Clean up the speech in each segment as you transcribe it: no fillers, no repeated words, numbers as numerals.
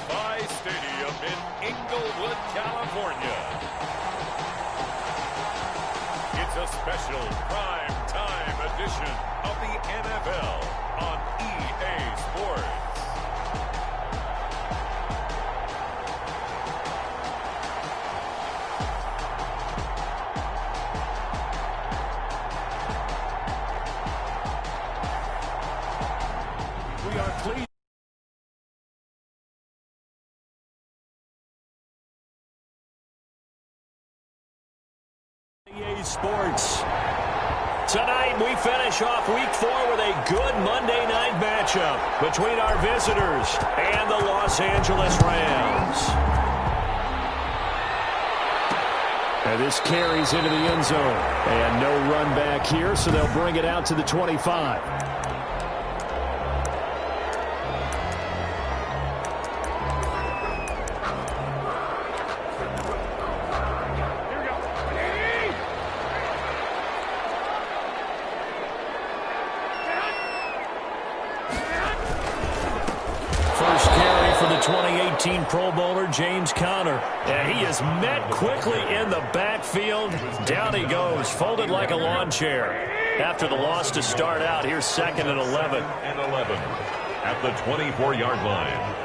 SoFi Stadium in Inglewood, California. It's a special prime time edition of the NFL on EA Sports. We are pleased. EA Sports. Tonight we finish off week 4 with a good Monday night matchup between our visitors and the Los Angeles Rams. And this carries into the end zone. And no run back here, so they'll bring it out to the 25. First carry for the 2018 Pro Bowler, James Conner. And he is met quickly in the backfield. Down he goes, folded like a lawn chair. After the loss to start out, here's 2nd and 11. At the 24-yard line.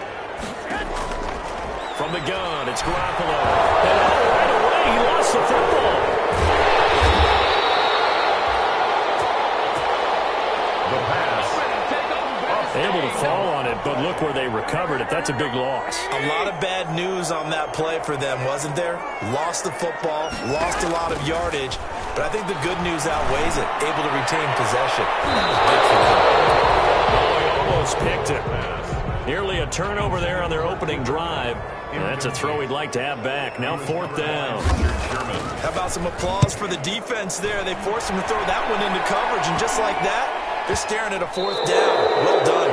From the gun, it's Garoppolo. And right away, he lost the football. The pass. Able to fall on it, but look where they recovered it. That's a big loss. A lot of bad news on that play for them, wasn't there? Lost the football, lost a lot of yardage, but I think the good news outweighs it. Able to retain possession. That was big for them. Oh, he almost picked it. Nearly a turnover there on their opening drive. And that's a throw he'd like to have back. Now 4th down. How about some applause for the defense there? They forced him to throw that one into coverage, and just like that, they're staring at a 4th down. Well done.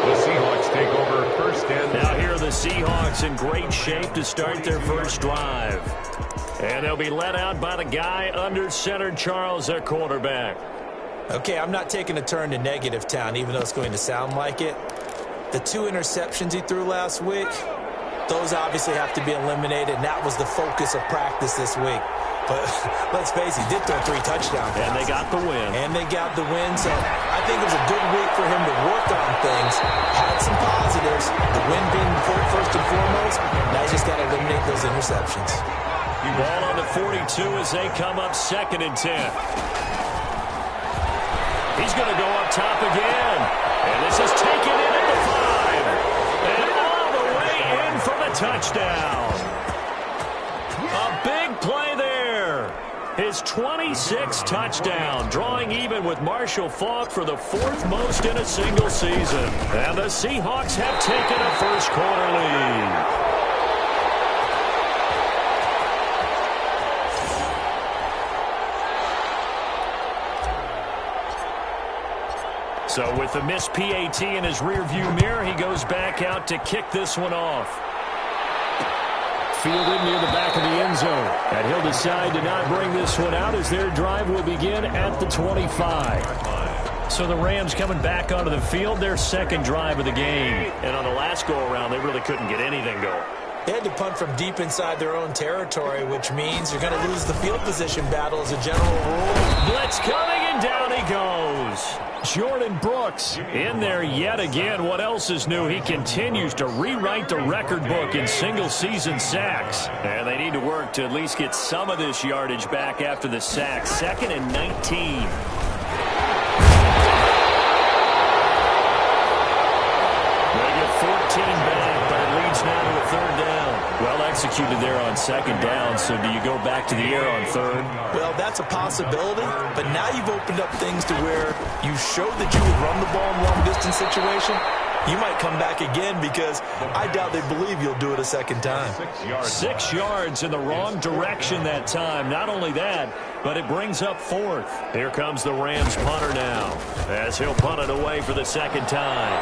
The Seahawks take over 1st and 10. Now here are the Seahawks in great shape to start their first drive. And they'll be led out by the guy under center, Charles, their quarterback. Okay, I'm not taking a turn to negative town, even though it's going to sound like it. The 2 interceptions he threw last week, those obviously have to be eliminated, and that was the focus of practice this week. But let's face it, he did throw 3 touchdowns. And they got the win. So I think it was a good week for him to work on things. Had some positives. The win being first and foremost. Now he's just got to eliminate those interceptions. Ball on the 42 as they come up 2nd and 10. He's going to go up top again. And this is taken in at the 5. And all the way in for the touchdown. A big play there. His 26th touchdown, drawing even with Marshall Faulk for the 4th most in a single season. And the Seahawks have taken a first-quarter lead. So with the missed PAT in his rearview mirror, he goes back out to kick this one off. Fielded near the back of the end zone. And he'll decide to not bring this one out as their drive will begin at the 25. So the Rams coming back onto the field, their 2nd drive of the game. And on the last go-around, they really couldn't get anything going. They had to punt from deep inside their own territory, which means you're going to lose the field position battle as a general rule. Blitz coming, and down he goes. Jordan Brooks in there yet again. What else is new? He continues to rewrite the record book in single-season sacks. And they need to work to at least get some of this yardage back after the sack. 2nd and 19. They get 14 back, but it leads now to a 3rd down. Well executed there on 2nd down, so do you go back to the air on 3rd? Well, that's a possibility, but now you've opened up things to where you showed that you would run the ball in long-distance situation. You might come back again because I doubt they believe you'll do it a 2nd time. 6 yards in the wrong direction that time. Not only that, but it brings up 4th. Here comes the Rams punter now as he'll punt it away for the 2nd time.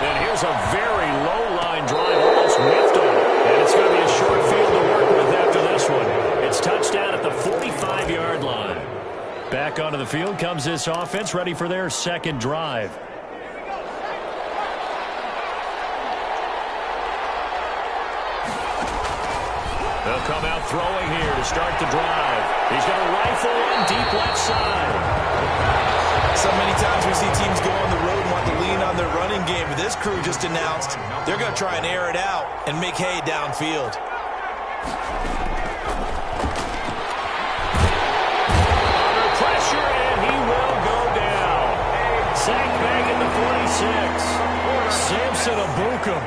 And here's a very low-line drive, almost whiffed on it. And it's going to be a short field to work with after this one. It's touchdown at the 45-yard line. Back onto the field comes this offense, ready for their 2nd drive. come out throwing here to start the drive. He's going to rifle one deep left side. So many times we see teams go on the road and want to lean on their running game, but this crew just announced they're going to try and air it out and make hay downfield. Under pressure, and he will go down. Sacked back at the 46. Samson Abukum.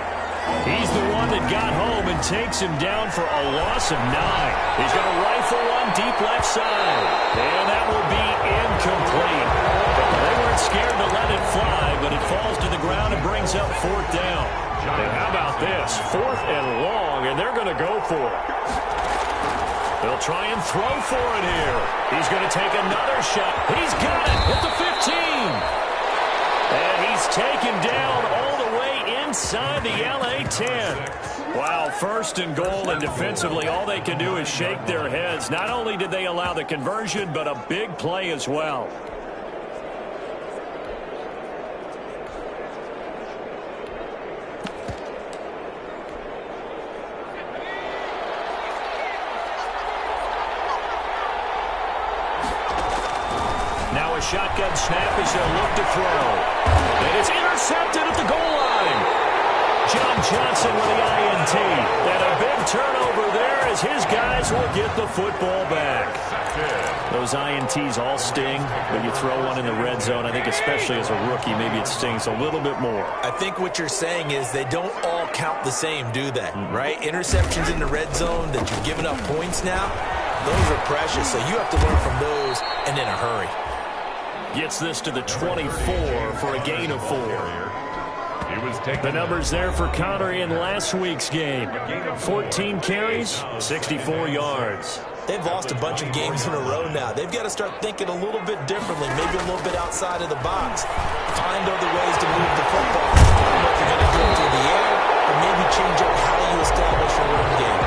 He's the one that got home and takes him down for a loss of 9. He's going to rifle one deep left side. And that will be incomplete. They weren't scared to let it fly, but it falls to the ground and brings up 4th down. And how about this? 4th and long, and they're going to go for it. They'll try and throw for it here. He's going to take another shot. He's got it at the 15. And he's taken down all the way inside the LA 10. Wow, 1st and goal, and defensively all they can do is shake their heads. Not only did they allow the conversion, but a big play as well. Now a shotgun snap as they'll look to throw. And it's intercepted at the goal line. John Johnson with the INT. And a big turnover there as his guys will get the football back. Those INTs all sting, but you throw one in the red zone, I think especially as a rookie, maybe it stings a little bit more. I think what you're saying is they don't all count the same, do they? Right? Interceptions in the red zone that you're giving up points now, those are precious, so you have to learn from those and in a hurry. Gets this to the 24 for a gain of 4. The numbers there for Connor in last week's game. 14 carries, 64 yards. They've lost a bunch of games in a row now. They've got to start thinking a little bit differently, maybe a little bit outside of the box. Find other ways to move the football. I don't know if you're going to do it through the air or maybe change up how you establish your run game.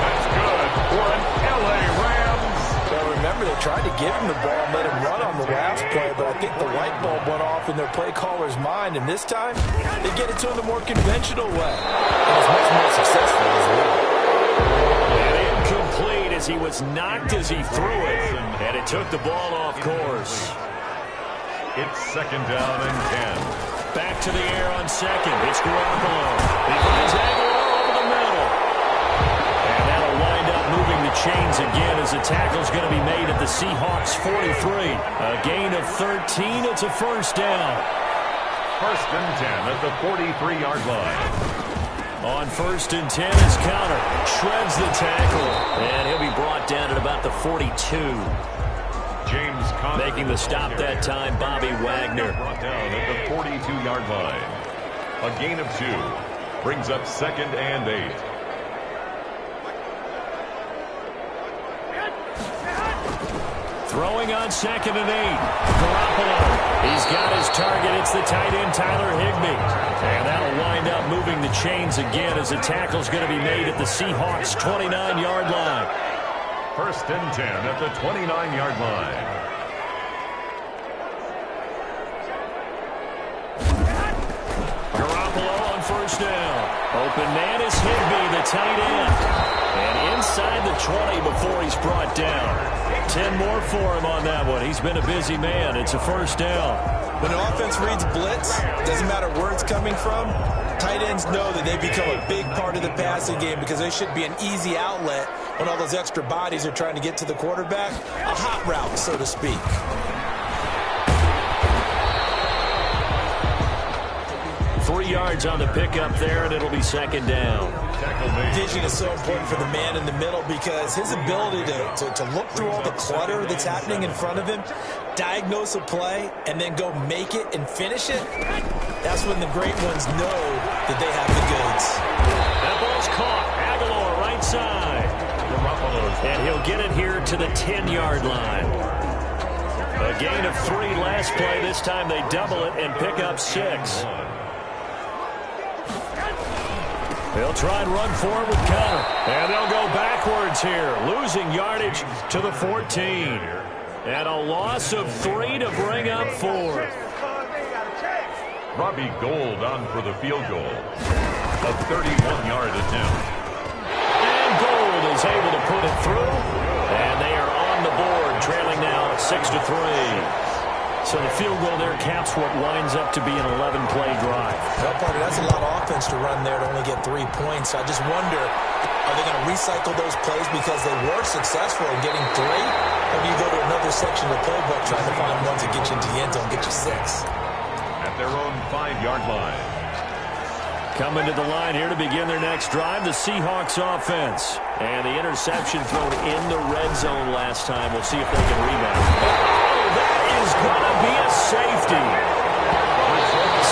That's good for an LA Rams. Well, remember, they tried to give him the ball and let him run on the last play, but I think the light bulb went off in their play caller's mind, and this time they get it to him the more conventional way. And it's much more successful as well. And incomplete as he was knocked as he threw it, and it took the ball off course. It's 2nd down and 10. Back to the air on 2nd. It's Garoppolo. He finds Aguilar over the middle. And that'll wind up moving the chains again as the tackle's going to be made at the Seahawks 43. A gain of 13. It's a 1st down. 1st and 10 at the 43-yard line. On 1st and 10 is Connor. Shreds the tackle. And he'll be brought down at about the 42. James Conner making the stop that time, Bobby Wagner. Brought down at the 42-yard line. A gain of 2 brings up 2nd and 8. Throwing on 2nd and 8. Garoppolo. He's got his target. It's the tight end, Tyler Higbee. And that'll wind up moving the chains again as the tackle's going to be made at the Seahawks 29-yard line. 1st and 10 at the 29-yard line. Garoppolo on 1st down. Open man is Higbee, the tight end. And inside the 20 before he's brought down. 10 more for him on that one. He's been a busy man. It's a 1st down. When an offense reads blitz, doesn't matter where it's coming from, tight ends know that they become a big part of the passing game because they should be an easy outlet when all those extra bodies are trying to get to the quarterback. A hot route, so to speak. Three yards on the pickup there, and it'll be 2nd down. Vision is so important for the man in the middle because his ability to look through all the clutter that's happening in front of him, diagnose a play, and then go make it and finish it, that's when the great ones know that they have the goods. That ball's caught. Aguilar right side. And he'll get it here to the 10-yard line. A gain of 3 last play. This time they double it and pick up 6. They'll try and run forward with Connor. And they'll go backwards here, losing yardage to the 14. And a loss of 3 to bring up 4. Robbie Gould on for the field goal. A 31-yard attempt. And is able to put it through. And they are on the board, trailing now at 6-3. So the field goal there caps what winds up to be an 11-play drive. Well, partner, that's a lot of offense to run there to only get 3 points. I just wonder, are they going to recycle those plays because they were successful in getting 3? Or do you go to another section of the playbook trying to find ones that get you into the end zone, get you 6? At their own 5-yard line. Coming to the line here to begin their next drive, the Seahawks offense. And the interception thrown in the red zone last time. We'll see if they can rebound. Oh, that is going to be a safety.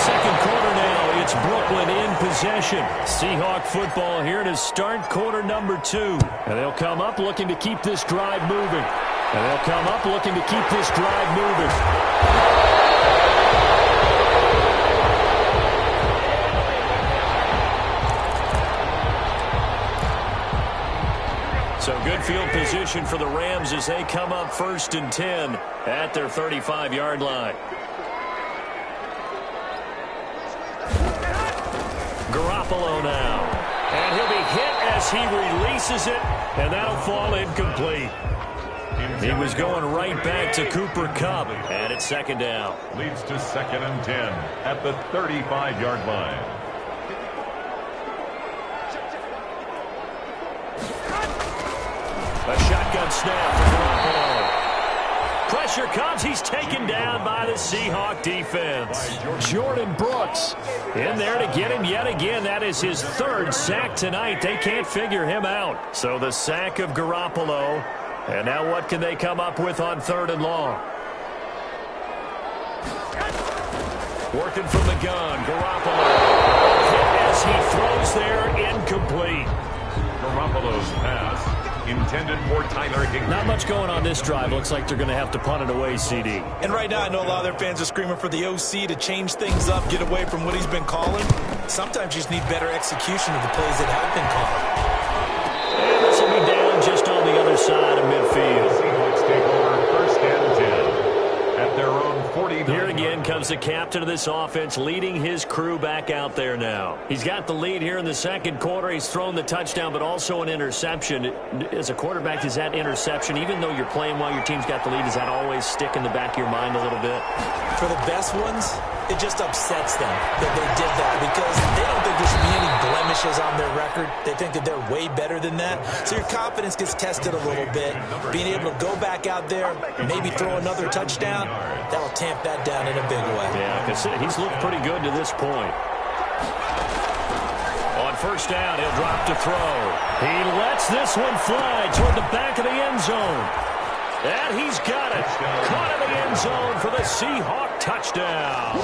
Second quarter now, it's Brooklyn in possession. Seahawk football here to start quarter number 2. And they'll come up looking to keep this drive moving. So good field position for the Rams as they come up 1st and 10 at their 35-yard line. Garoppolo now. And he'll be hit as he releases it, and that'll fall incomplete. He was going right back to Cooper Kupp, and it's 2nd down. Leads to 2nd and 10 at the 35-yard line. A shotgun snap for Garoppolo. Pressure comes. He's taken down by the Seahawk defense. Jordan Brooks in there to get him yet again. That is his 3rd sack tonight. They can't figure him out. So the sack of Garoppolo. And now what can they come up with on 3rd and long? Working from the gun. Garoppolo. Hit as he throws there. Incomplete. Garoppolo's pass intended for Tyler Higbee. Not much going on this drive. Looks like they're going to have to punt it away, CD. And right now, I know a lot of their fans are screaming for the OC to change things up, get away from what he's been calling. Sometimes you just need better execution of the plays that have been called. And this will be down just on the other side of midfield. Seahawks take over 1st and 10 at their own 40. Here again comes the captain of this offense, leading his crew back out there now. He's got the lead here in the 2nd quarter. He's thrown the touchdown, but also an interception. As a quarterback, does that interception, even though you're playing while your team's got the lead, does that always stick in the back of your mind a little bit? For the best ones, it just upsets them that they did that because they don't think there should be any blemishes on their record. They think that they're way better than that. So your confidence gets tested a little bit. Being able to go back out there, maybe throw another touchdown, that'll tamp that down in a big way. Yeah, because he's looked pretty good to this point. On 1st down, he'll drop to throw. He lets this one fly toward the back of the end zone. And he's got it. Caught in the end zone for the Seahawk touchdown.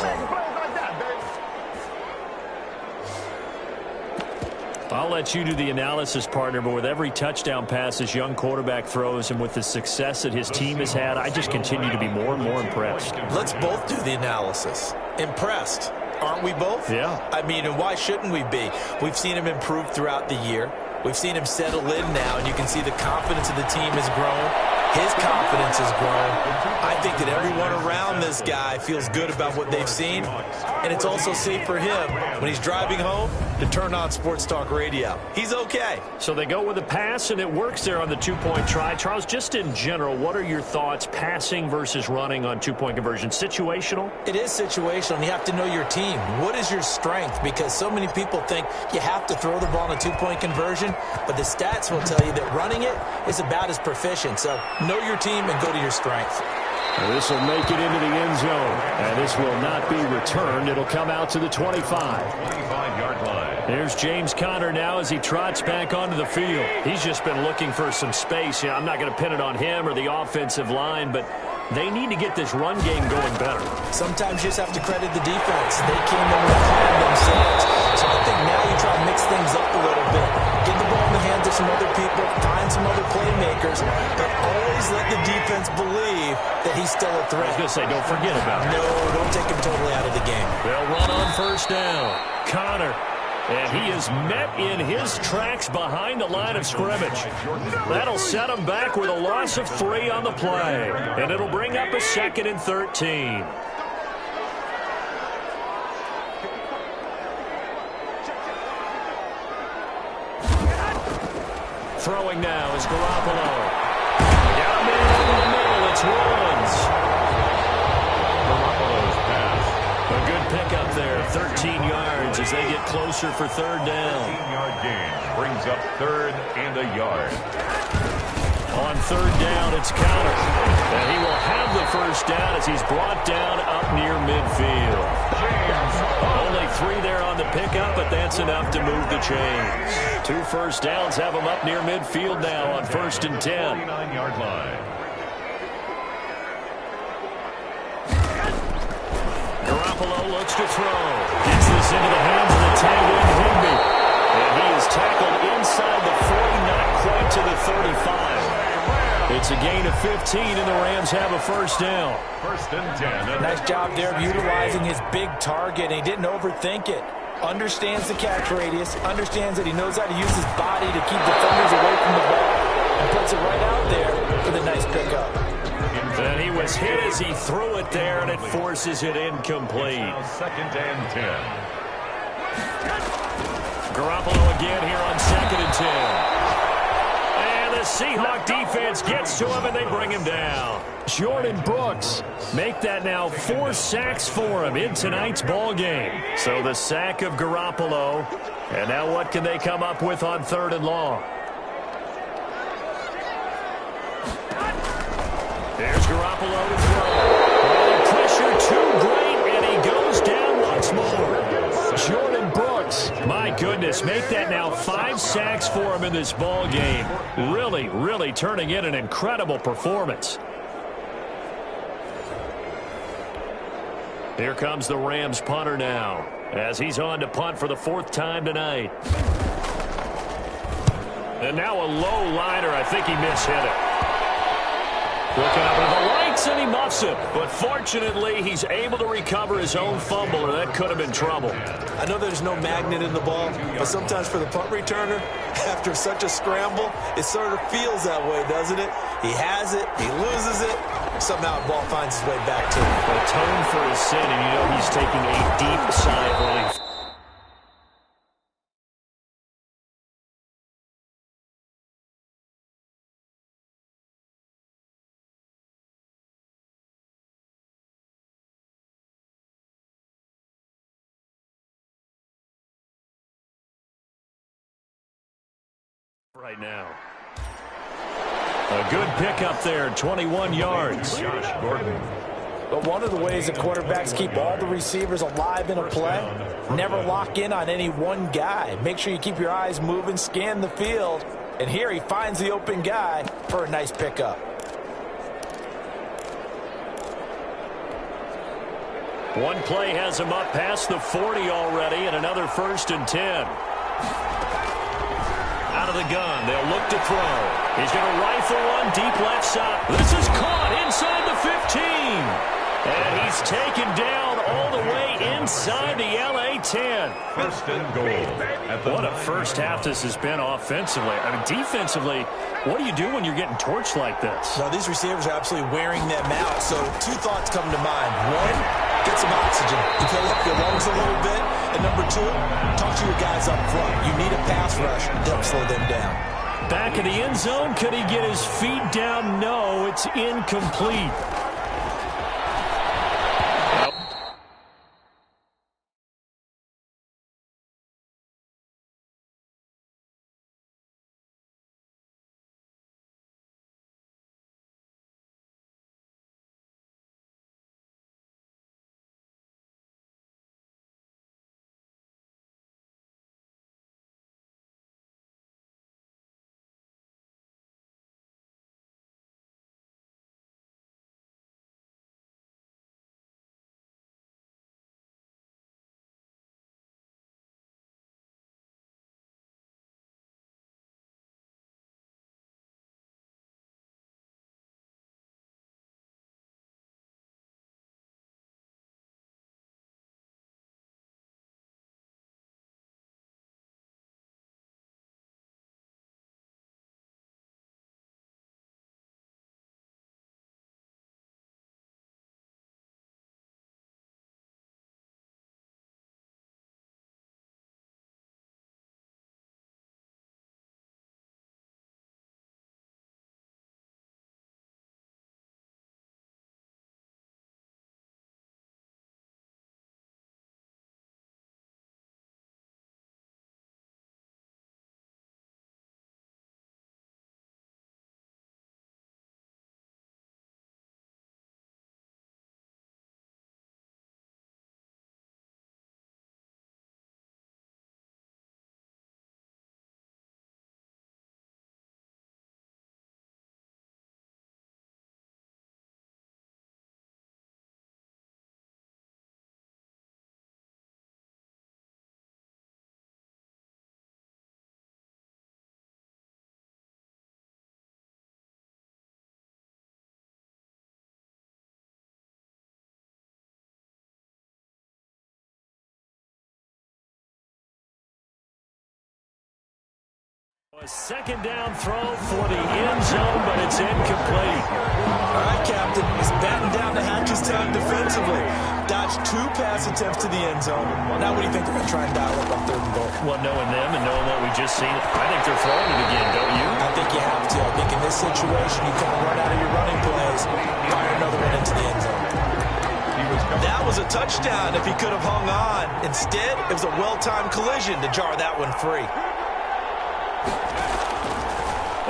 I'll let you do the analysis, partner, but with every touchdown pass this young quarterback throws and with the success that his team has had, I just continue to be more and more impressed. Let's both do the analysis. Impressed. Aren't we both? Yeah. I mean, and why shouldn't we be? We've seen him improve throughout the year. We've seen him settle in now, and you can see the confidence of the team has grown. His confidence has grown. I think that everyone around this guy feels good about what they've seen, and it's also safe for him when he's driving home to turn on Sports Talk Radio. He's okay. So they go with a pass, and it works there on the 2-point try. Charles, just in general, what are your thoughts passing versus running on 2-point conversion? Situational? It is situational, and you have to know your team. What is your strength? Because so many people think you have to throw the ball in a 2-point conversion, but the stats will tell you that running it is about as proficient. So know your team and go to your strength. This will make it into the end zone, and this will not be returned. It'll come out to the 25-yard line. There's James Conner now as he trots back onto the field. He's just been looking for some space. I'm not going to pin it on him or the offensive line, but they need to get this run game going better. Sometimes you just have to credit the defense. They came in with a plan themselves. So I think now you try to mix things up a little bit. Get the ball in the hands of some other people, find some other playmakers, but always let the defense believe that he's still a threat. I was going to say, don't forget about it. No, don't take him totally out of the game. They'll run on 1st down. Conner. And he is met in his tracks behind the line of scrimmage. That'll set him back with a loss of 3 on the play. And it'll bring up a 2nd and 13. Throwing now is Garoppolo. Got him in over the middle. It's Woods. Garoppolo's pass. A good pickup there, 13 yards as they get closer for third down. 13-yard gain brings up third and a yard. On third down, it's Counter. And he will have the first down as he's brought down up near midfield. Only 3 there on the pickup, but that's enough to move the chains. 2 first downs have him up near midfield now on 1st and 10. 49-yard line. Garoppolo looks to throw. Gets this into the hands of the tight end, Higbee. And he is tackled inside the 40, not quite to the 35. It's a gain of 15, and the Rams have a first down. 1st and 10. Nice job there of utilizing his big target, and he didn't overthink it. Understands the catch radius, understands that he knows how to use his body to keep defenders away from the ball, and puts it right out there for the nice pickup. And he was hit as he threw it there, and it forces it incomplete. Now 2nd and 10. Garoppolo again here on 2nd and 10. The Seahawk defense gets to him, and they bring him down. Jordan Brooks make that now 4 sacks for him in tonight's ball game. So the sack of Garoppolo. And now what can they come up with on 3rd and long? There's Garoppolo to throw. Oh, pressure too great, and he goes down once more. Jordan Brooks, my goodness, make that now 5 sacks for him in this ball game. Really turning in an incredible performance. Here comes the Rams punter now, as he's on to punt for the 4th time tonight. And now a low liner. I think he mishit it. Looking up at the lights, and he muffs it. But fortunately, he's able to recover his own fumble, or that could have been trouble. I know there's no magnet in the ball, but sometimes for the punt returner, after such a scramble, it sort of feels that way, doesn't it? He has it, he loses it, somehow the ball finds its way back to him. Atone for his sin, and you know he's taking a deep sigh of relief. Right now. A good pickup there, 21 yards. Josh Gordon. But one of the ways that quarterbacks keep all the receivers alive in a play, never lock in on any one guy. Make sure you keep your eyes moving, scan the field, and here he finds the open guy for a nice pickup. One play has him up past the 40 already, and another 1st and 10. Out of the gun, they'll look to throw. He's going to rifle one deep left side. This is caught inside the 15. And he's taken down all the way inside the LA 10. 1st and goal. What a first half this has been offensively. I mean, defensively, what do you do when you're getting torched like this? Now, these receivers are absolutely wearing them out. So 2 thoughts come to mind. 1, get some oxygen. You fill up your lungs a little bit. And number 2, talk to your guys up front. You need a pass rush to help slow them down. Back in the end zone, could he get his feet down? No, it's incomplete. A second down throw for the end zone, but it's incomplete. All right, Captain. He's batting down the hatches time defensively. Dodged 2 pass attempts to the end zone. Now what do you think they're going to try and dial up on 3rd and goal? Well, knowing them and knowing what we just seen, I think they're throwing it again, don't you? I think you have to. I think in this situation, you kind of run out of your running plays, fire another one into the end zone. That was a touchdown if he could have hung on. Instead, it was a well-timed collision to jar that one free.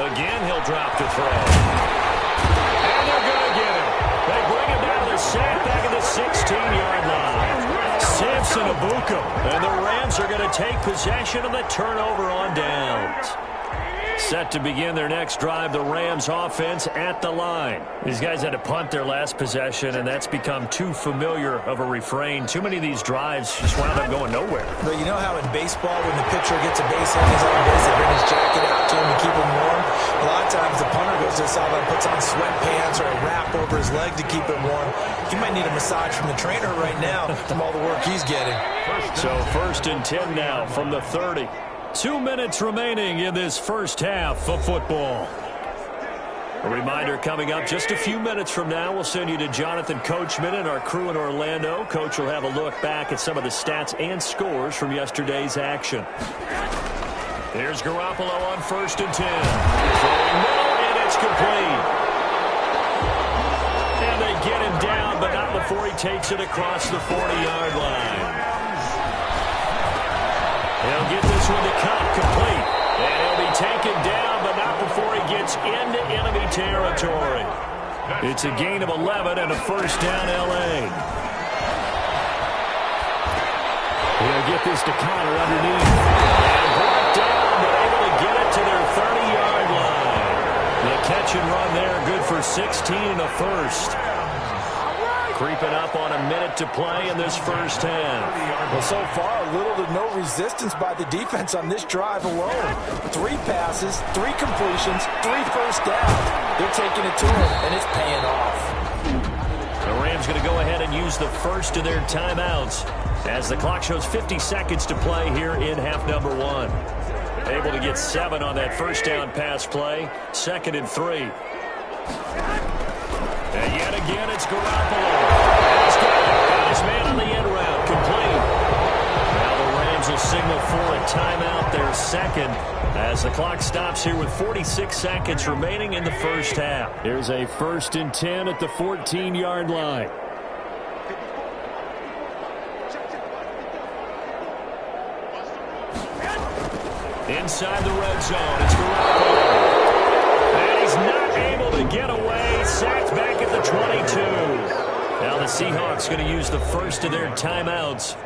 Again, he'll drop to throw. And they're going to get him. They bring him down to the sack back at the 16-yard line. Samson Abuka. And the Rams are going to take possession of the turnover on downs. Set to begin their next drive, the Rams offense at the line. These guys had to punt their last possession, and that's become too familiar of a refrain. Too many of these drives just wound up going nowhere. But you know how in baseball, when the pitcher gets a base on his own base, they bring his jacket out to him to keep him warm? A lot of times the punter goes to the sideline, puts on sweatpants or a wrap over his leg to keep him warm. He might need a massage from the trainer right now from all the work he's getting. So 1st and 10 now from the 30. 2 minutes remaining in this first half of football. A reminder coming up just a few minutes from now. We'll send you to Jonathan Coachman and our crew in Orlando. Coach will have a look back at some of the stats and scores from yesterday's action. Here's Garoppolo on 1st and 10. Throwing middle, and it's complete. And they get him down, but not before he takes it across the 40-yard line. He'll get this one to Cup, complete. And he'll be taken down, but not before he gets into enemy territory. It's a gain of 11 and a first down, L.A. He'll get this to Connor underneath. And brought down, but able to get it to their 30-yard line. The catch and run there, good for 16 and a first. Creeping up on a minute to play in this first half. Well, so far, little to no resistance by the defense on this drive alone. 3 passes, 3 completions, 3 first downs. They're taking it to him, and it's paying off. The Rams going to go ahead and use the first of their timeouts as the clock shows 50 seconds to play here in half number 1. Able to get 7 on that first down pass play. 2nd and 3. And yet again, it's Garoppolo. And he's got it. And his man on the end route, complete. Now the Rams will signal for a timeout, their 2nd, as the clock stops here with 46 seconds remaining in the first half. Here's a 1st and 10 at the 14-yard line. Inside the red zone, it's Garoppolo. And he's not able to get away. Sacked back at the 22. Now the Seahawks going to use the first of their timeouts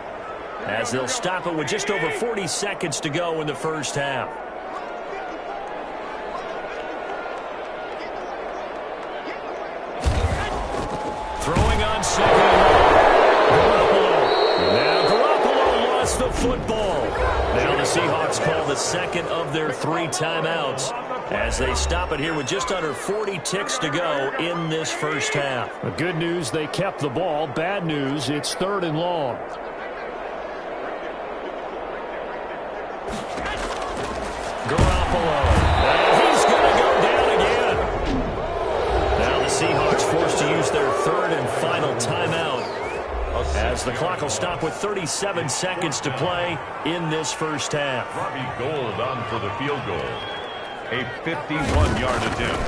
as they'll stop it with just over 40 seconds to go in the first half. Throwing on 2nd. Garoppolo. Now Garoppolo lost the football. Now the Seahawks call the 2nd of their 3 timeouts as they stop it here with just under 40 ticks to go in this first half. The good news, they kept the ball. Bad news, it's 3rd and long. Garoppolo. And he's going to go down again. Now the Seahawks forced to use their 3rd and final timeout as the clock will stop with 37 seconds to play in this first half. Robbie Gould on for the field goal. A 51-yard attempt.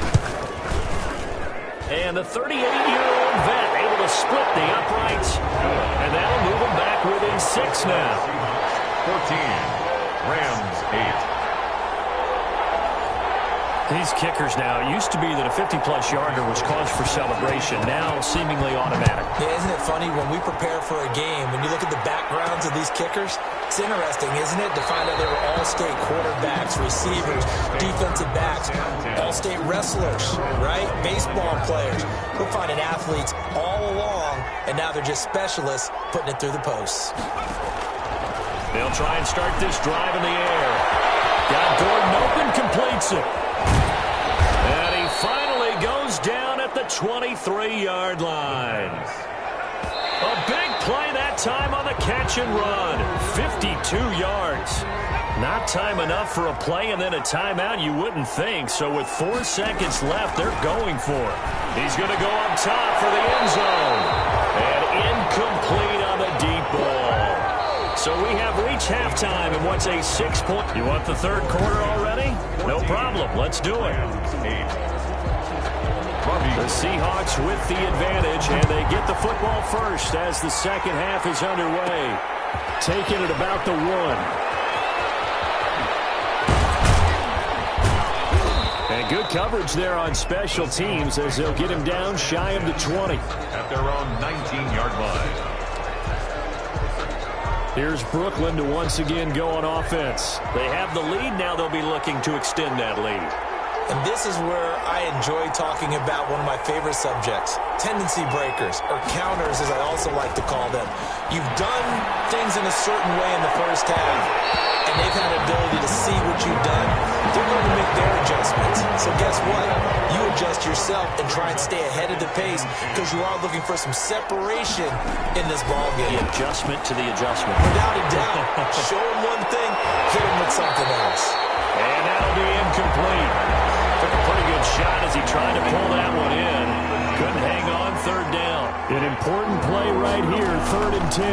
And the 38-year-old vet able to split the uprights. And that'll move him back within 6 now. 14. Rams 8. These kickers now, it used to be that a 50-plus yarder was cause for celebration. Now seemingly automatic. Yeah, isn't it funny when we prepare for a game, when you look at the backgrounds of these kickers, it's interesting, isn't it, to find out they were all-state quarterbacks, receivers, defensive backs, all-state wrestlers, right? Baseball players. We're finding athletes all along, and now they're just specialists putting it through the posts. They'll try and start this drive in the air. Got Gordon open, completes it. And he finally goes down at the 23-yard line. A big play that time on the catch and run. 52 yards. Not time enough for a play and then a timeout, you wouldn't think. So with 4 seconds left, they're going for it. He's going to go up top for the end zone. And incomplete on the deep ball. So we have reached halftime in what's a 6-point. You want the third quarter already? No problem. Let's do it. The Seahawks with the advantage, and they get the football first as the second half is underway. Taking it about the 1. And good coverage there on special teams as they'll get him down shy of the 20. At their own 19-yard line. Here's Brooklyn to once again go on offense. They have the lead. Now they'll be looking to extend that lead. And this is where I enjoy talking about one of my favorite subjects, tendency breakers, or counters as I also like to call them. You've done things in a certain way in the first half, and they've had the ability to see what you've done. They're going to make their adjustments. So guess what? You adjust yourself and try and stay ahead of the pace because you are looking for some separation in this ballgame. The adjustment to the adjustment. Without a doubt. Show them one thing, hit them with something else. And that'll be incomplete. Took a pretty good shot as he tried to pull that one in. Couldn't hang on, third down. An important play right here, 3rd and 10.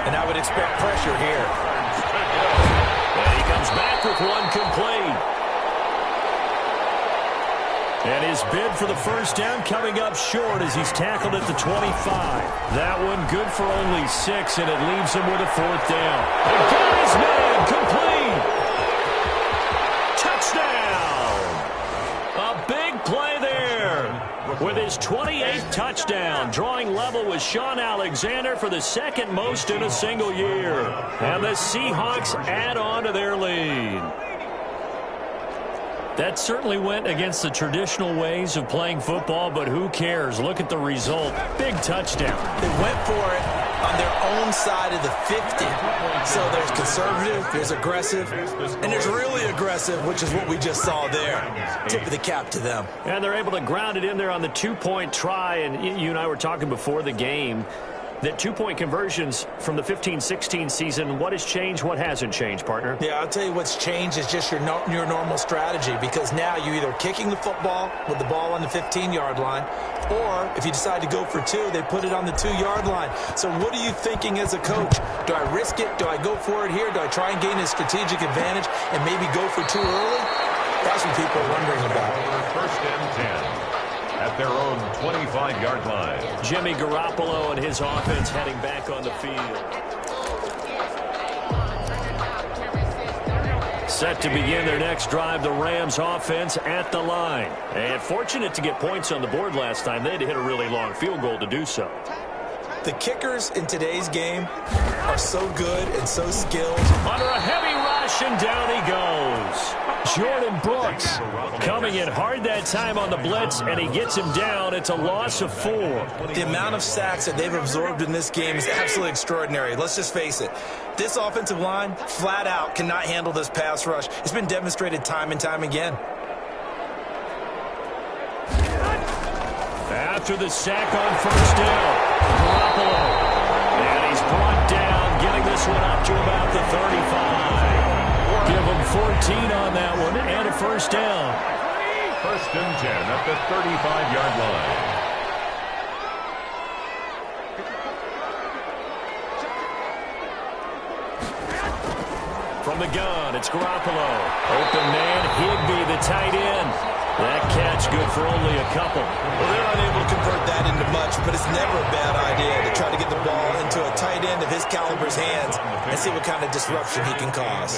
And I would expect pressure here. And he comes back with one complete. And his bid for the first down coming up short as he's tackled at the 25. That one good for only 6, and it leaves him with a 4th down. And got his man complete. Touchdown. A big play there. With his 28th touchdown, drawing level with Sean Alexander for the second most in a single year. And the Seahawks add on to their lead. That certainly went against the traditional ways of playing football, but who cares? Look at the result. Big touchdown. They went for it on their own side of the 50. So there's conservative, there's aggressive, and there's really aggressive, which is what we just saw there. Tip of the cap to them. And they're able to ground it in there on the 2-point try, and you and I were talking before the game that 2-point conversions from the 15-16 season, what has changed, what hasn't changed, partner? Yeah, I'll tell you what's changed is just your normal strategy, because now you're either kicking the football with the ball on the 15-yard line, or if you decide to go for 2, they put it on the 2-yard line. So what are you thinking as a coach? Do I risk it? Do I go for it here? Do I try and gain a strategic advantage and maybe go for 2 early? That's what people are wondering about. 1st and 10. At their own 25-yard line. Jimmy Garoppolo and his offense heading back on the field. Set to begin their next drive, the Rams offense at the line. And fortunate to get points on the board last time. They had to hit a really long field goal to do so. The kickers in today's game are so good and so skilled. Under a heavy rush, and down he goes. Jordan Brooks coming in hard that time on the blitz, and he gets him down. It's a loss of 4. The amount of sacks that they've absorbed in this game is absolutely extraordinary. Let's just face it. This offensive line, flat out, cannot handle this pass rush. It's been demonstrated time and time again. After the sack on 1st down, Garoppolo. And he's brought down, getting this one up to about the 35. Give him 14 on that one and a 1st down. 1st and 10 at the 35-yard line. From the gun, it's Garoppolo. Open man, Higbee, the tight end. That catch good for only a couple. Well, they're unable to convert that into much, but it's never a bad idea to try to get the ball into a tight end of his caliber's hands and see what kind of disruption he can cause.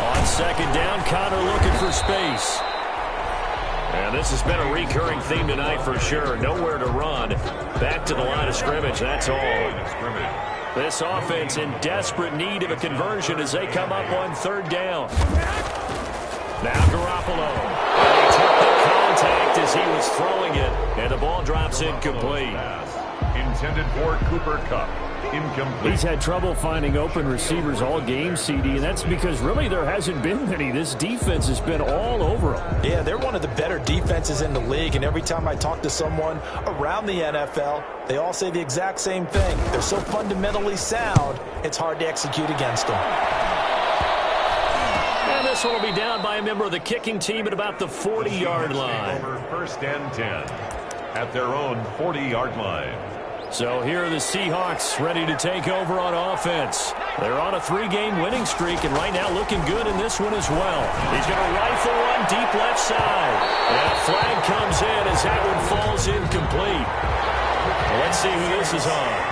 On 2nd down, Connor looking for space. And this has been a recurring theme tonight for sure. Nowhere to run. Back to the line of scrimmage, that's all. This offense in desperate need of a conversion as they come up on 3rd down. Now Garoppolo. And he took the contact as he was throwing it, and the ball drops incomplete. Intended for Cooper Kupp. Incomplete. He's had trouble finding open receivers all game, CD, and that's because really there hasn't been many. This defense has been all over them. Yeah, they're one of the better defenses in the league, and every time I talk to someone around the NFL, they all say the exact same thing. They're so fundamentally sound, it's hard to execute against them. this one will be down by a member of the kicking team at about the 40-yard line. Over 1st and 10 at their own 40-yard line. So here are the Seahawks ready to take over on offense. They're on a 3-game winning streak, and right now looking good in this one as well. He's going to rifle one deep left side. And a flag comes in as that one falls incomplete. Well, let's see who this is on.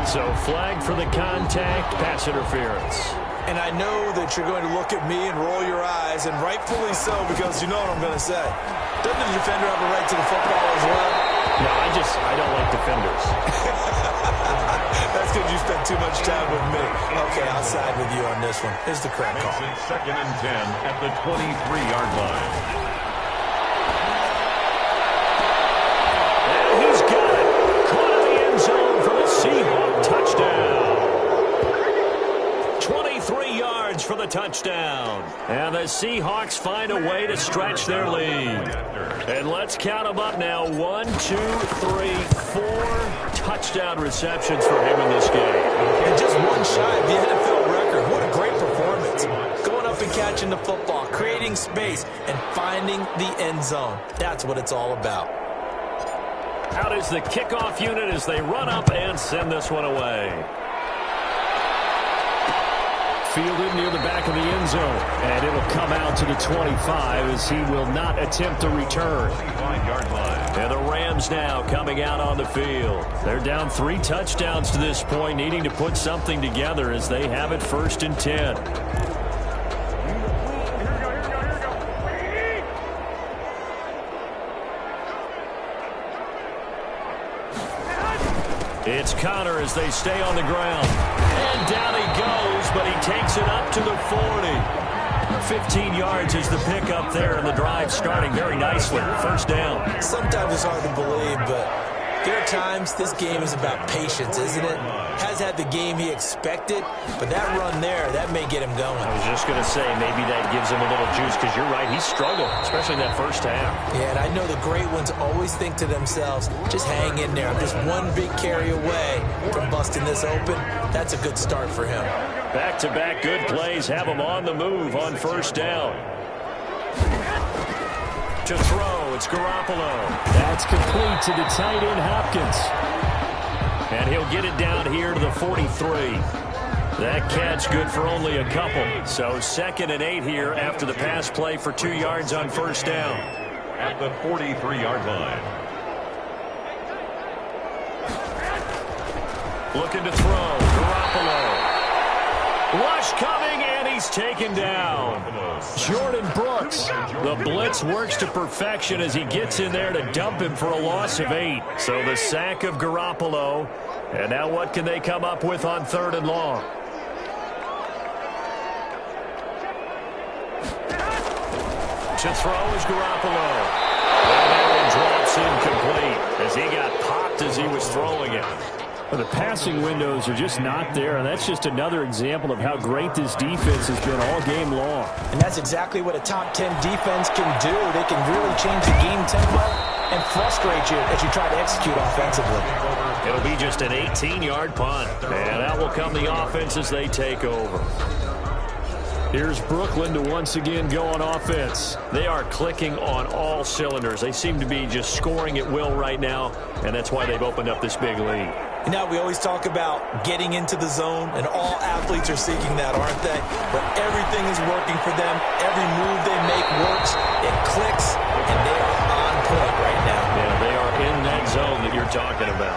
So flag for the contact, pass interference. And I know that you're going to look at me and roll your eyes, and rightfully so, because you know what I'm going to say. Doesn't the defender have a right to the football as well? No, I don't like defenders. That's because you spent too much time with me. Okay, I'll side with you on this one. Here's the correct call. It's 2nd and 10 at the 23-yard line. And he's got it. Caught in the end zone for the Seahawk touchdown. 23 yards for the touchdown. And the Seahawks find a way to stretch their lead. And let's count them up now. 1, 2, 3, 4 touchdown receptions for him in this game. And just one shy of the NFL record. What a great performance. Going up and catching the football, creating space, and finding the end zone. That's what it's all about. Out is the kickoff unit as they run up and send this one away. Fielded near the back of the end zone. And it'll come out to the 25 as he will not attempt to return. And the Rams now coming out on the field. They're down 3 touchdowns to this point, needing to put something together as they have it 1st and 10. It's Connor as they stay on the ground. And down he goes, but he takes it up to the 40. 15 yards is the pickup there, and the drive starting very nicely. 1st down. Sometimes it's hard to believe, but there are times this game is about patience, isn't it? Has had the game he expected, but that run there, that may get him going. I was just going to say, maybe that gives him a little juice, because you're right, he struggled, especially in that 1st half. Yeah, and I know the great ones always think to themselves, just hang in there. I'm just one big carry away from busting this open. That's a good start for him. Back-to-back good plays have him on the move on 1st down. To throw, it's Garoppolo. That's complete to the tight end, Hopkins. And he'll get it down here to the 43. That catch good for only a couple. So 2nd and 8 here after the pass play for 2 yards on 1st down. At the 43-yard line. Looking to throw, Garoppolo. Rush coming, and he's taken down. Jordan Brooks. The blitz works to perfection as he gets in there to dump him for a loss of 8. So the sack of Garoppolo. And now what can they come up with on 3rd and long? To throw is Garoppolo. And that one drops incomplete as he got popped as he was throwing it. The passing windows are just not there, and that's just another example of how great this defense has been all game long. And that's exactly what a top 10 defense can do. They can really change the game tempo and frustrate you as you try to execute offensively. It'll be just an 18-yard punt, and that will come the offense as they take over. Here's Brooklyn to once again go on offense. They are clicking on all cylinders. They seem to be just scoring at will right now, and that's why they've opened up this big lead. You know, we always talk about getting into the zone, and all athletes are seeking that, aren't they? But everything is working for them. Every move they make works. It clicks, and they are on point right now. Yeah, they are in that zone that you're talking about.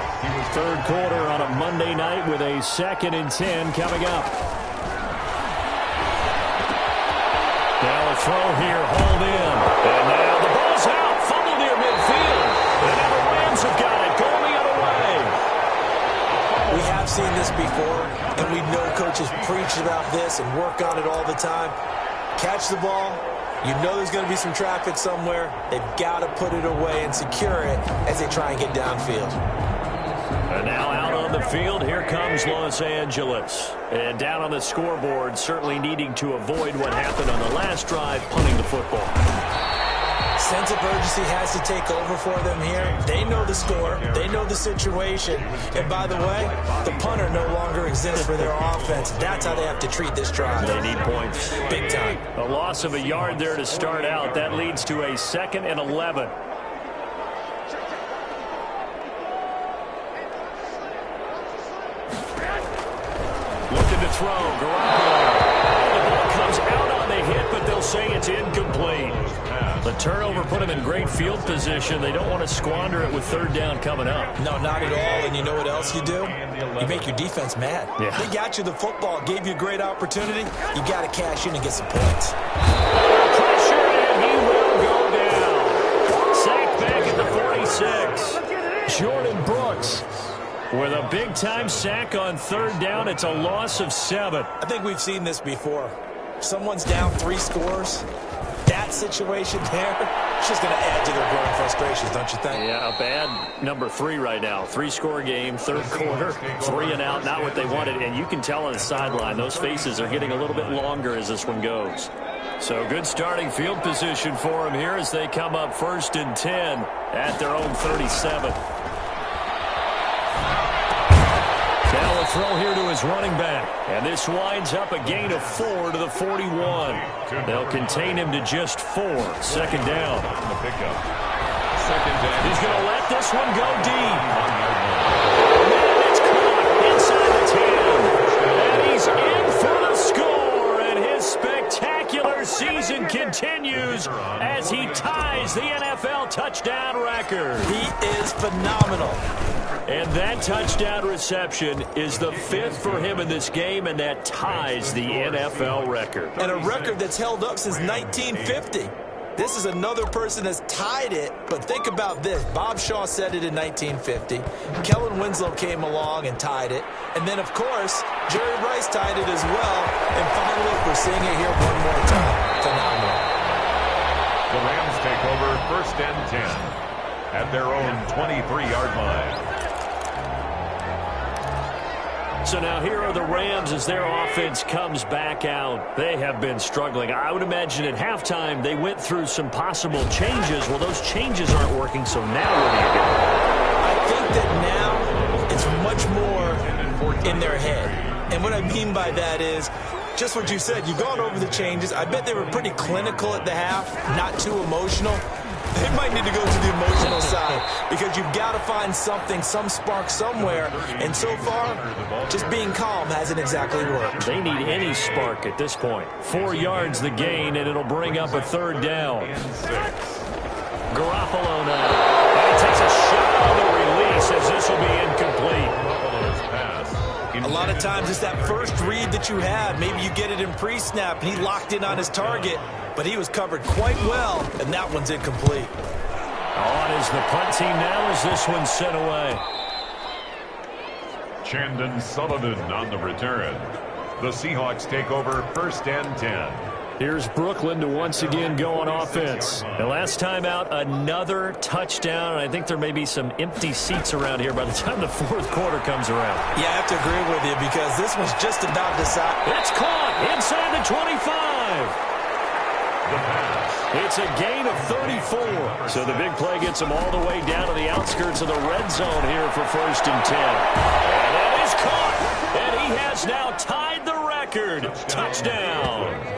3rd quarter on a Monday night with a 2nd and 10 coming up. Now a throw here, hold in. And now the ball's out, fumbled near midfield. And now the Rams have got it, going the other way. We have seen this before, and we know coaches preach about this and work on it all the time. Catch the ball. You know there's going to be some traffic somewhere. They've got to put it away and secure it as they try and get downfield. And now out on the field, here comes Los Angeles. And down on the scoreboard, certainly needing to avoid what happened on the last drive, punting the football. sense of urgency has to take over for them here. They know the score. They know the situation. And by the way, the punter no longer exists for their offense. That's how they have to treat this drive. They need points. Big time. A loss of a yard there to start out. That leads to a 2nd and 11. Looking to throw. Garoppolo. The ball comes out on the hit, but they'll say it's incomplete. The turnover put them in great field position. They don't want to squander it with 3rd down coming up. No, not at all. And you know what else you do? You make your defense mad. Yeah. They got you the football, gave you a great opportunity. You got to cash in and get some points. Pressure, and he will go down. Sacked back at the 46. Jordan Brooks with a big-time sack on 3rd down. It's a loss of 7. I think we've seen this before. Someone's down 3 scores. That situation there, it's just going to add to their growing frustrations, don't you think? Yeah, a bad number 3 right now. 3-score game, 3rd quarter, 3 and out, not what they wanted. And you can tell on the sideline, those faces are getting a little bit longer as this one goes. So good starting field position for them here as they come up 1st and 10 at their own 37. Now a throw here to his running back. And this winds up a gain of 4 to the 41. They'll contain him to just 4. 2nd down. He's going to let this one go deep. And it's caught inside the 10. And he's in for the score. And his spectacular season continues as he ties the NFL touchdown record. He is phenomenal. And that touchdown reception is the 5th for him in this game, and that ties the NFL record. And a record that's held up since 1950. This is another person that's tied it, but think about this. Bob Shaw said it in 1950. Kellen Winslow came along and tied it. And then, of course, Jerry Rice tied it as well. And finally, we're seeing it here one more time. Phenomenal. The Rams take over 1st and 10 at their own 23-yard line. So now here are the Rams as their offense comes back out. They have been struggling. I would imagine at halftime they went through some possible changes. Well, those changes aren't working, so now what do you do? I think that now it's much more in their head. And what I mean by that is just what you said. You've gone over the changes. I bet they were pretty clinical at the half, not too emotional. They might need to go to the emotional side because you've got to find something, some spark somewhere. And so far, just being calm hasn't exactly worked. They need any spark at this point. 4 yards the gain, and it'll bring up a 3rd down. Garoppolo now. And he takes a shot on the release as this will be incomplete. A lot of times it's that first read that you had. Maybe you get it in pre-snap, and he locked in on his target. But he was covered quite well, and that one's incomplete. On is the punt team now as this one's sent away. Chandon Sullivan on the return. The Seahawks take over 1st and 10. Here's Brooklyn to once again go on offense. The last time out, another touchdown. And I think there may be some empty seats around here by the time the 4th quarter comes around. Yeah, I have to agree with you because this one's just about decided. It's caught inside the 25. It's a gain of 34. So the big play gets them all the way down to the outskirts of the red zone here for 1st and 10. And that is caught. And he has now tied the record. Touchdown.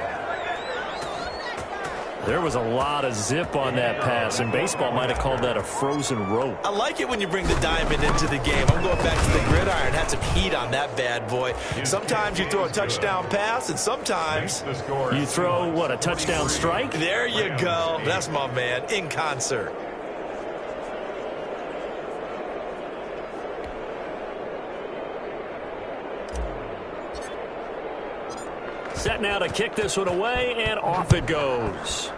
There was a lot of zip on that pass, and baseball might have called that a frozen rope. I like it when you bring the diamond into the game. I'm going back to the gridiron. Had some heat on that bad boy. Sometimes you throw a touchdown pass, and sometimes you throw, what, a touchdown strike? There you go. That's my man, in concert. Set now to kick this one away, and off it goes.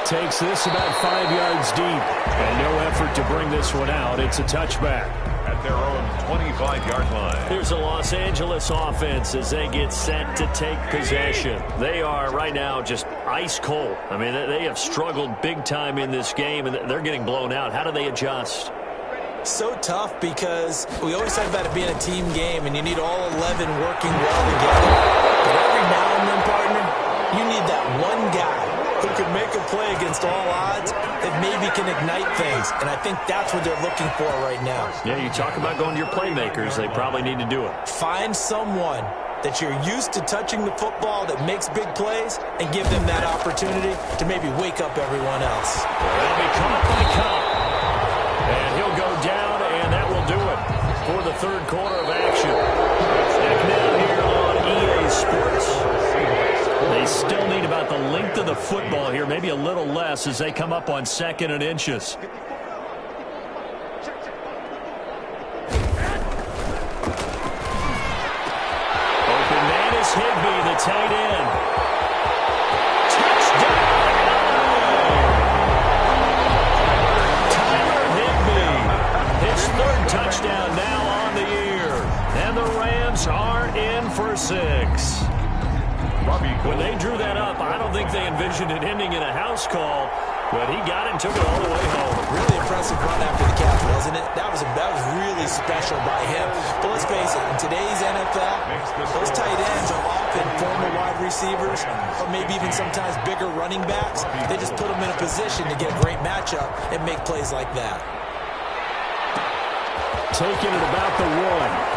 Takes this about 5 yards deep, and no effort to bring this one out. It's a touchback. At their own 25-yard line. Here's the Los Angeles offense as they get set to take possession. They are right now just ice cold. I mean, they have struggled big time in this game, and they're getting blown out. How do they adjust? So tough because we always talk about it being a team game, and you need all 11 working well together. But every now and then, partner, you need that one guy who can make a play against all odds that maybe can ignite things. And I think that's what they're looking for right now. Yeah, you talk about going to your playmakers. They probably need to do it. Find someone that you're used to touching the football that makes big plays and give them that opportunity to maybe wake up everyone else. That'll be caught by Cup. And he'll go down, and that will do it for the third quarter of action. Back now here on EA Sports. They still need about the length of the football here, maybe a little less as they come up on 2nd and inches. Open man is Higbee, the tight end. Touchdown now on the year. And the Rams are in for 6. When they drew that up, I don't think they envisioned it ending in a house call, but he got it and took it all the way home. Really impressive run after the catch, wasn't it? That was really special by him. But let's face it, in today's NFL, those tight ends are often former wide receivers or maybe even sometimes bigger running backs. They just put them in a position to get a great matchup and make plays like that. Taking it about the 1.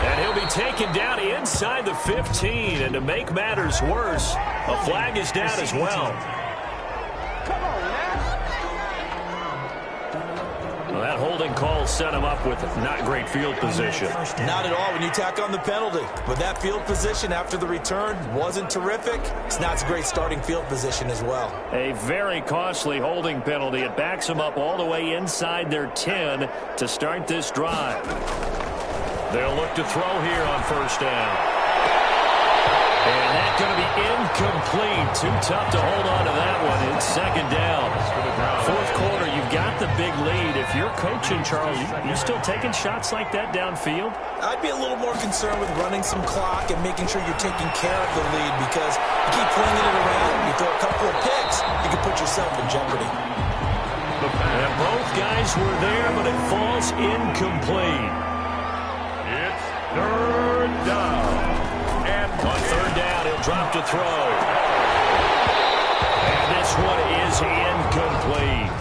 And he'll be taken down inside the 15. And to make matters worse, a flag is down as well. Well, that holding call set him up with not great field position. Not at all when you tack on the penalty. But that field position after the return wasn't terrific. It's not a great starting field position as well. A very costly holding penalty. It backs them up all the way inside their 10 to start this drive. They'll look to throw here on 1st down. And that's going to be incomplete. Too tough to hold on to that one. It's 2nd down. 4th quarter, you've got the big lead. If you're coaching, Charles, you still taking shots like that downfield? I'd be a little more concerned with running some clock and making sure you're taking care of the lead, because you keep flinging it around, you throw a couple of picks, you can put yourself in jeopardy. And both guys were there, but it falls incomplete. It's 3rd down. And on 3rd down, he'll drop to throw. And this one is incomplete.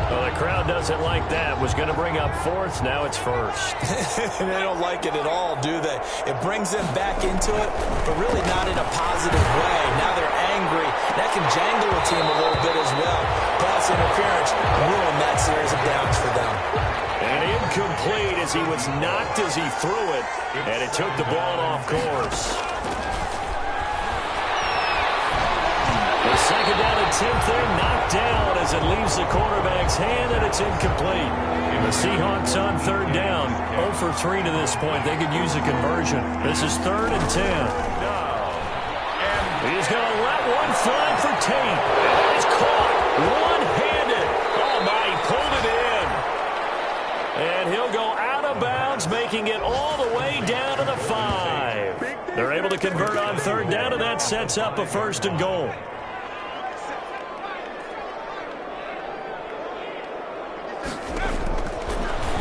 Well, the crowd doesn't like that. Was going to bring up 4th. Now it's 1st. They don't like it at all, do they? It brings them back into it, but really not in a positive way. Now they're angry. That can jangle a team a little bit as well. Pass interference ruined that series of downs for them. And incomplete as he was knocked as he threw it, and it took the ball off course. The 2nd down and 10th there, knocked down as it leaves the quarterback's hand, and it's incomplete. The Seahawks on 3rd down, 0 for 3 to this point. They could use a conversion. This is 3rd and 10. He's going to let one fly for Tate. It's caught one-handed. Oh, my, he pulled it in. And he'll go out of bounds, making it all the way down to the 5. They're able to convert on 3rd down, and that sets up a 1st and goal.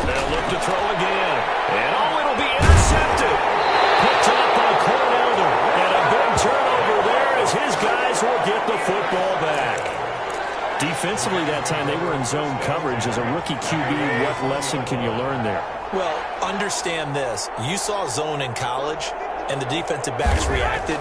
They'll look to throw again. And, oh, it'll be intercepted. Picked up by Cornelder. And a big turnover there as his guys will get the football back. Defensively that time, they were in zone coverage. As a rookie QB, what lesson can you learn there? Well, understand this. You saw zone in college, and the defensive backs reacted,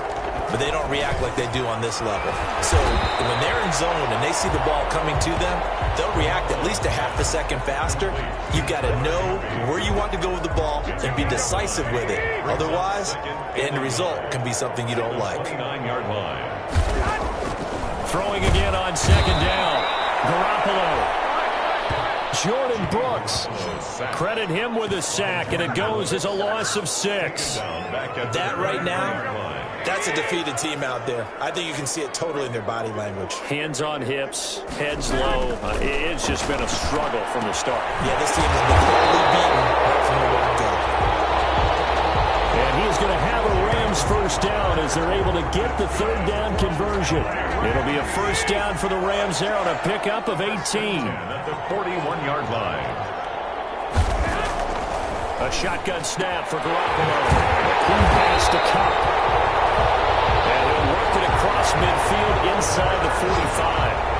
but they don't react like they do on this level. So when they're in zone and they see the ball coming to them, they'll react at least a half a second faster. You've got to know where you want to go with the ball and be decisive with it. Otherwise, the end result can be something you don't like. 29-yard line. Throwing again on 2nd down. Garoppolo. Jordan Brooks. Credit him with a sack, and it goes as a loss of 6. That right now, that's a defeated team out there. I think you can see it totally in their body language. Hands on hips, heads low. It's just been a struggle from the start. Yeah, this team has been totally beaten right from the word go. And he's going to have a Rams 1st down as they're able to get the 3rd down conversion. It'll be a 1st down for the Rams there on a pickup of 18. At the 41-yard line. A shotgun snap for Garoppolo. Clean pass to Cup. And he'll work it across midfield inside the 45.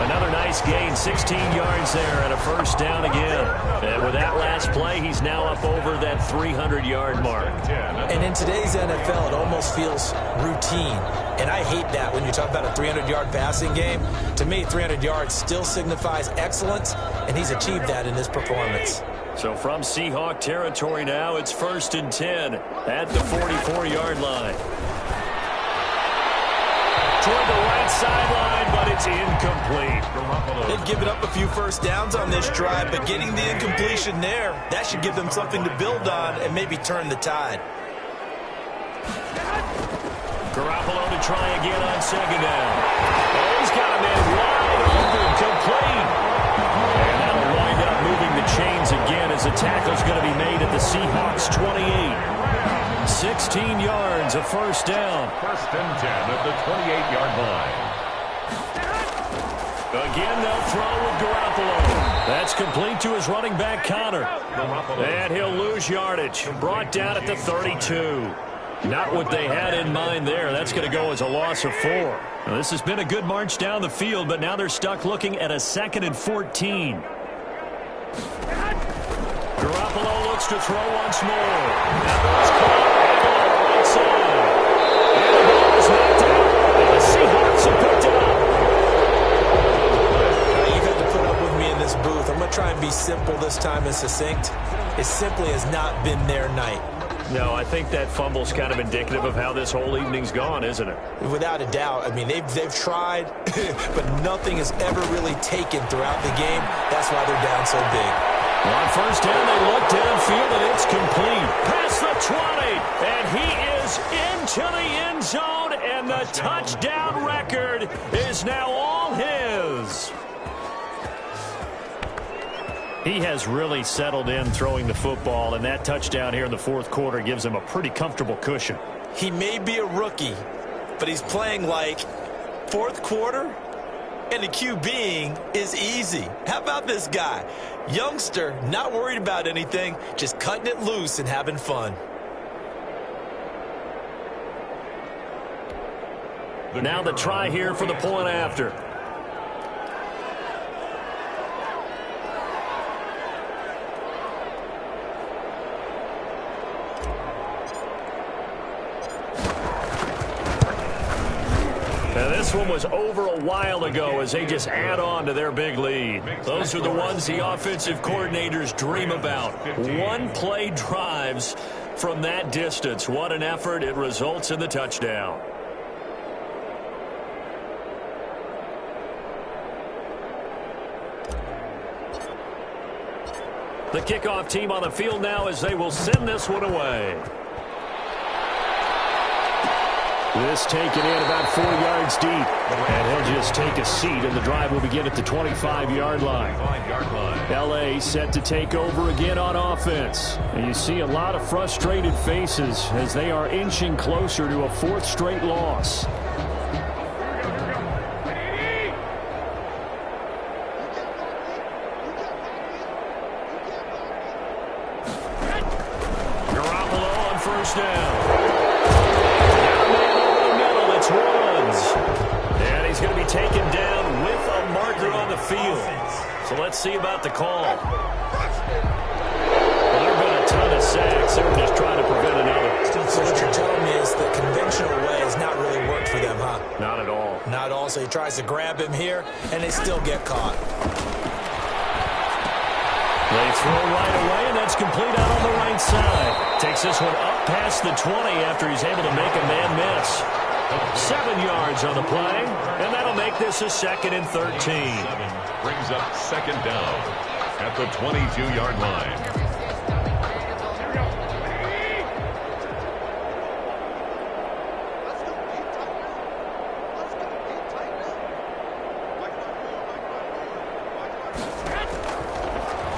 Another nice gain, 16 yards there and a first down again. And with that last play, he's now up over that 300-yard mark. And in today's NFL, it almost feels routine. And I hate that when you talk about a 300-yard passing game. To me, 300 yards still signifies excellence, and he's achieved that in his performance. So from Seahawk territory now, it's 1st and 10 at the 44-yard line. Toward the right sideline, but it's incomplete. They've given up a few first downs on this drive, but getting the incompletion there, that should give them something to build on and maybe turn the tide. Garoppolo to try again on 2nd down. Oh, he's got a man wide open, complete. And that'll wind up moving the chains again as the tackle's going to be made at the Seahawks 28. 16 yards, a first down. 1st and 10 at the 28-yard line. Again, they'll throw with Garoppolo. That's complete to his running back, Connor. And he'll lose yardage. Brought down at the 32. Not what they had in mind there. That's going to go as a loss of 4. Now, this has been a good march down the field, but now they're stuck looking at a 2nd and 14. Garoppolo looks to throw once more. That ball's caught on the right side. And the ball is knocked out. The Seahawks have picked it up. You've had to put up with me in this booth. I'm going to try and be simple this time and succinct. It simply has not been their night. No, I think that fumble's kind of indicative of how this whole evening's gone, isn't it? Without a doubt. I mean, they've tried, but nothing has ever really taken throughout the game. That's why they're down so big. Well, on 1st down, they look downfield, and it's complete. Past the 20, and he is into the end zone, and the touchdown record is now all his. He has really settled in throwing the football, and that touchdown here in the 4th quarter gives him a pretty comfortable cushion. He may be a rookie, but he's playing like 4th quarter, and the QBing is easy. How about this guy? Youngster, not worried about anything, just cutting it loose and having fun. Now the try here for the point after. This one was over a while ago as they just add on to their big lead. Those are the ones the offensive coordinators dream about. One-play drives from that distance. What an effort. It results in the touchdown. The kickoff team on the field now as they will send this one away. This taken in about 4 yards deep. And he'll just take a seat, and the drive will begin at the 25-yard line. L.A. set to take over again on offense. And you see a lot of frustrated faces as they are inching closer to a 4th straight loss. Garoppolo on 1st down. And he's going to be taken down with a marker on the field. So let's see about the call. Well, there have been a ton of sacks. They were just trying to prevent another. So what you're telling me is the conventional way has not really worked for them, huh? Not at all. Not at all. So he tries to grab him here, and they still get caught. They throw right away, and that's complete out on the right side. Takes this one up past the 20 after he's able to make a man miss. 7 yards on the play, and that'll make this a 2nd and 13. Brings up 2nd down at the 22-yard line.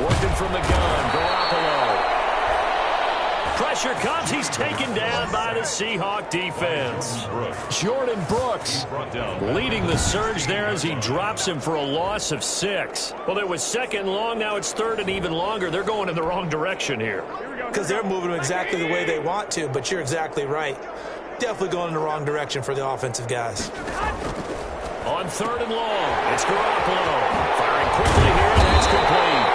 Working from the gun, Garoppolo. Pressure comes. He's taken down by the Seahawk defense. Jordan Brooks leading the surge there as he drops him for a loss of 6. Well, it was 2nd long. Now it's 3rd and even longer. They're going in the wrong direction here. because they're moving them exactly the way they want to, but you're exactly right. Definitely going in the wrong direction for the offensive guys. On 3rd and long, it's Garoppolo. Firing quickly here, and that's complete.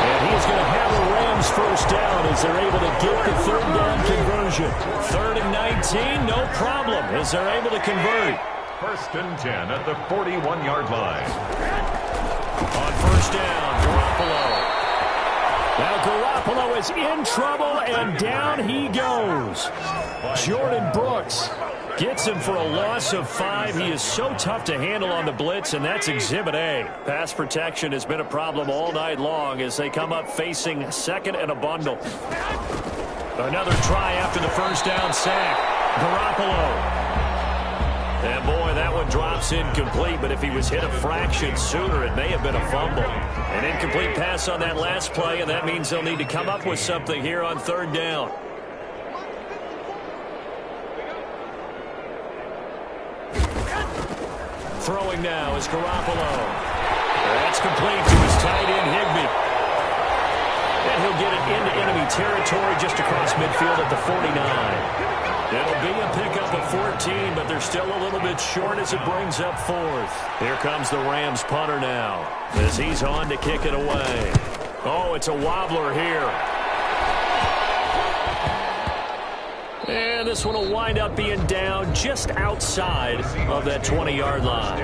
And he's going to have a Rams first down as they're able to get the 3rd down conversion. 3rd and 19, no problem, as they're able to convert. 1st and 10 at the 41-yard line. On 1st down, Garoppolo. Now Garoppolo is in trouble, and down he goes. Jordan Brooks gets him for a loss of 5. He is so tough to handle on the blitz, and that's Exhibit A. Pass protection has been a problem all night long as they come up facing 2nd and a bundle. Another try after the 1st down sack. Garoppolo. And boy, that one drops incomplete, but if he was hit a fraction sooner, it may have been a fumble. An incomplete pass on that last play, and that means they'll need to come up with something here on 3rd down. Throwing now is Garoppolo. That's complete to his tight end, Higbee. And he'll get it into enemy territory just across midfield at the 49. It'll be a pickup of 14, but they're still a little bit short as it brings up 4th. Here comes the Rams punter now as he's on to kick it away. Oh, it's a wobbler here. And this one will wind up being down just outside of that 20-yard line.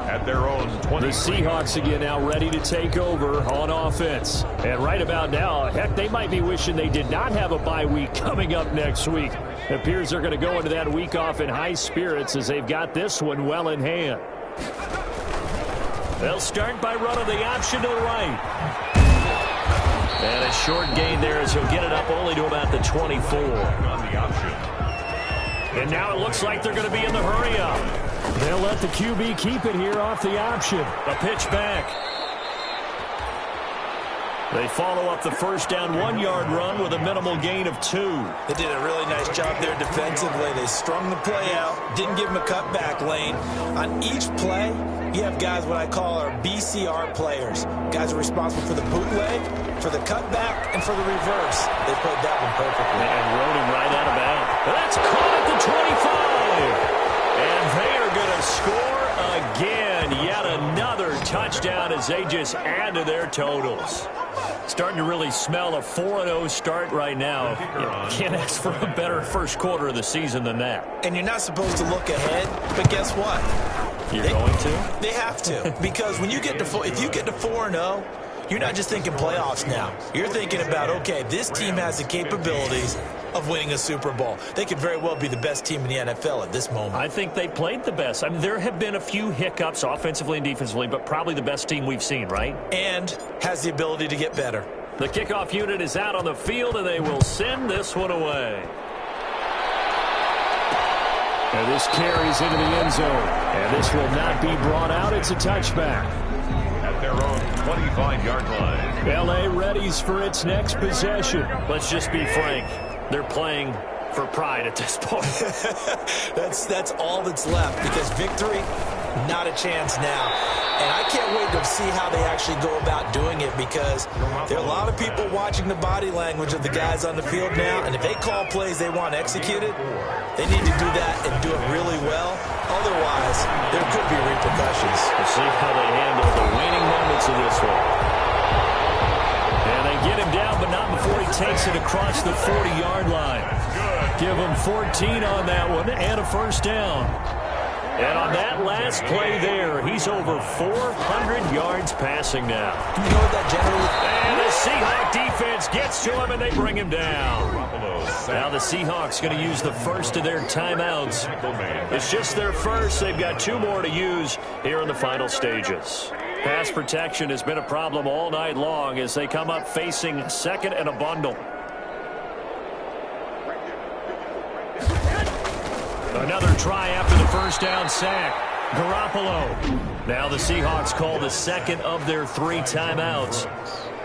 At their own 20. The Seahawks again now ready to take over on offense. And right about now, heck, they might be wishing they did not have a bye week coming up next week. It appears they're going to go into that week off in high spirits as they've got this one well in hand. They'll start by running the option to the right. And a short gain there as he'll get it up only to about the 24. And now it looks like they're going to be in the hurry up. They'll let the QB keep it here off the option. A pitch back. They follow up the 1st down 1-yard run with a minimal gain of 2. They did a really nice job there defensively. They strung the play out, didn't give him a cutback lane. On each play, you have guys what I call our BCR players. Guys are responsible for the bootleg, for the cutback, and for the reverse. They played that one perfectly. And rode him right out of bounds. That's caught at the 25. And they are going to score again. Yet another touchdown as they just add to their totals. Starting to really smell a 4-0 start right now. You can't ask for a better first quarter of the season than that. And you're not supposed to look ahead, but guess what? You're going to? They have to. Because when you get to if you get to 4-0, you're not just thinking playoffs now. You're thinking about, okay, this team has the capabilities of winning a Super Bowl. They could very well be the best team in the NFL at this moment. I think they played the best. I mean, there have been a few hiccups offensively and defensively, but probably the best team we've seen, right? And has the ability to get better. The kickoff unit is out on the field, and they will send this one away. And this carries into the end zone. And this will not be brought out. It's a touchback. At their own 25-yard line. L.A. readies for its next possession. Let's just be frank. They're playing for pride at this point. That's all that's left, because victory, not a chance now. And I can't wait to see how they actually go about doing it, because there are a lot of people watching the body language of the guys on the field now, and if they call plays they want executed, they need to do that and do it really well. Otherwise, there could be repercussions. We'll see how they handle the waning moments of this one. And they get him down, but not before he takes it across the 40-yard line. Give him 14 on that one and a first down. And on that last play there, he's over 400 yards passing now. You know what that generally... And the Seahawks defense gets to him, and they bring him down. Now the Seahawks going to use the first of their timeouts. It's just their first. They've got 2 more to use here in the final stages. Pass protection has been a problem all night long as they come up facing 2nd and a bundle. Another try after the first down sack. Garoppolo. Now the Seahawks call the 2nd of their 3 timeouts.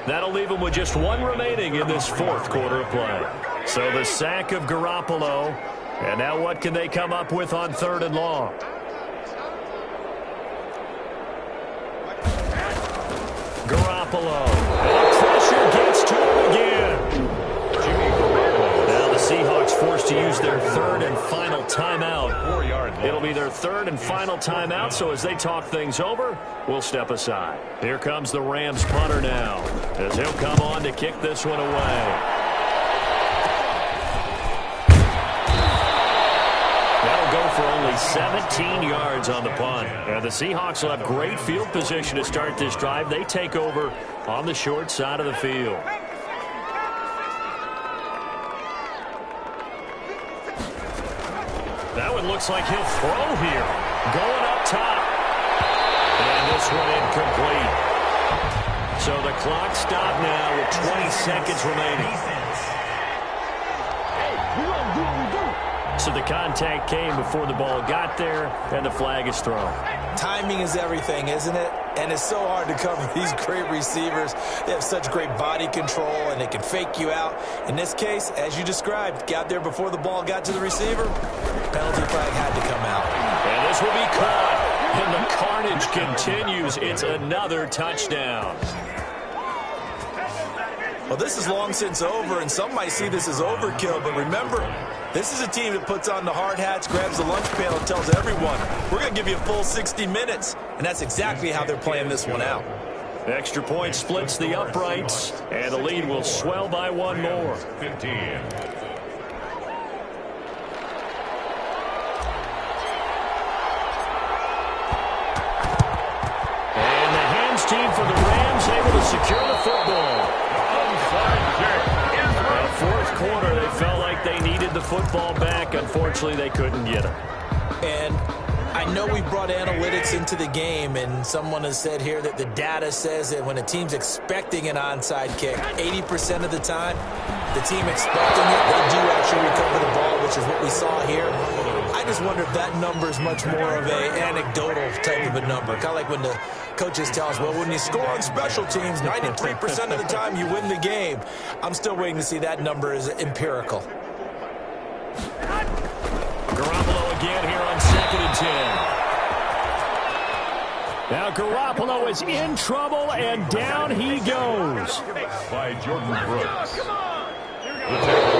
That'll leave them with just 1 remaining in this 4th quarter of play. So the sack of Garoppolo. And now what can they come up with on 3rd and long? Garoppolo. And a timeout. It'll be their third and final timeout, so as they talk things over, we'll step aside. Here comes the Rams punter now, as he'll come on to kick this one away. That'll go for only 17 yards on the punt. And the Seahawks will have great field position to start this drive. They take over on the short side of the field. That one looks like he'll throw here. Going up top. And this one incomplete. So the clock stopped now with 20 seconds remaining. So the contact came before the ball got there, and the flag is thrown. Timing is everything, isn't it? And it's so hard to cover these great receivers. They have such great body control, and they can fake you out. In this case, as you described, got there before the ball got to the receiver. Penalty flag had to come out. And this will be caught. And the carnage continues. It's another touchdown. Well, this is long since over, and some might see this as overkill, but remember, this is a team that puts on the hard hats, grabs the lunch pail, and tells everyone, we're going to give you a full 60 minutes. And that's exactly how they're playing this one out. Extra point splits the uprights, and the lead will swell by one more. 15. And the hands team for the Rams able to secure the football. Fourth quarter, they felt like they needed the football back. Unfortunately, they couldn't get it. And I know we brought analytics into the game, and someone has said here that the data says that when a team's expecting an onside kick, 80% of the time, the team expecting it, they do actually recover the ball, which is what we saw here. I just wonder if that number is much more of an anecdotal type of a number. Kind of like when the coaches tell us, well, when you score on special teams, 93% of the time you win the game. I'm still waiting to see that number is empirical. Garoppolo again here on 2nd and 10. Now Garoppolo is in trouble, and down he goes. By Jordan Brooks. The tackle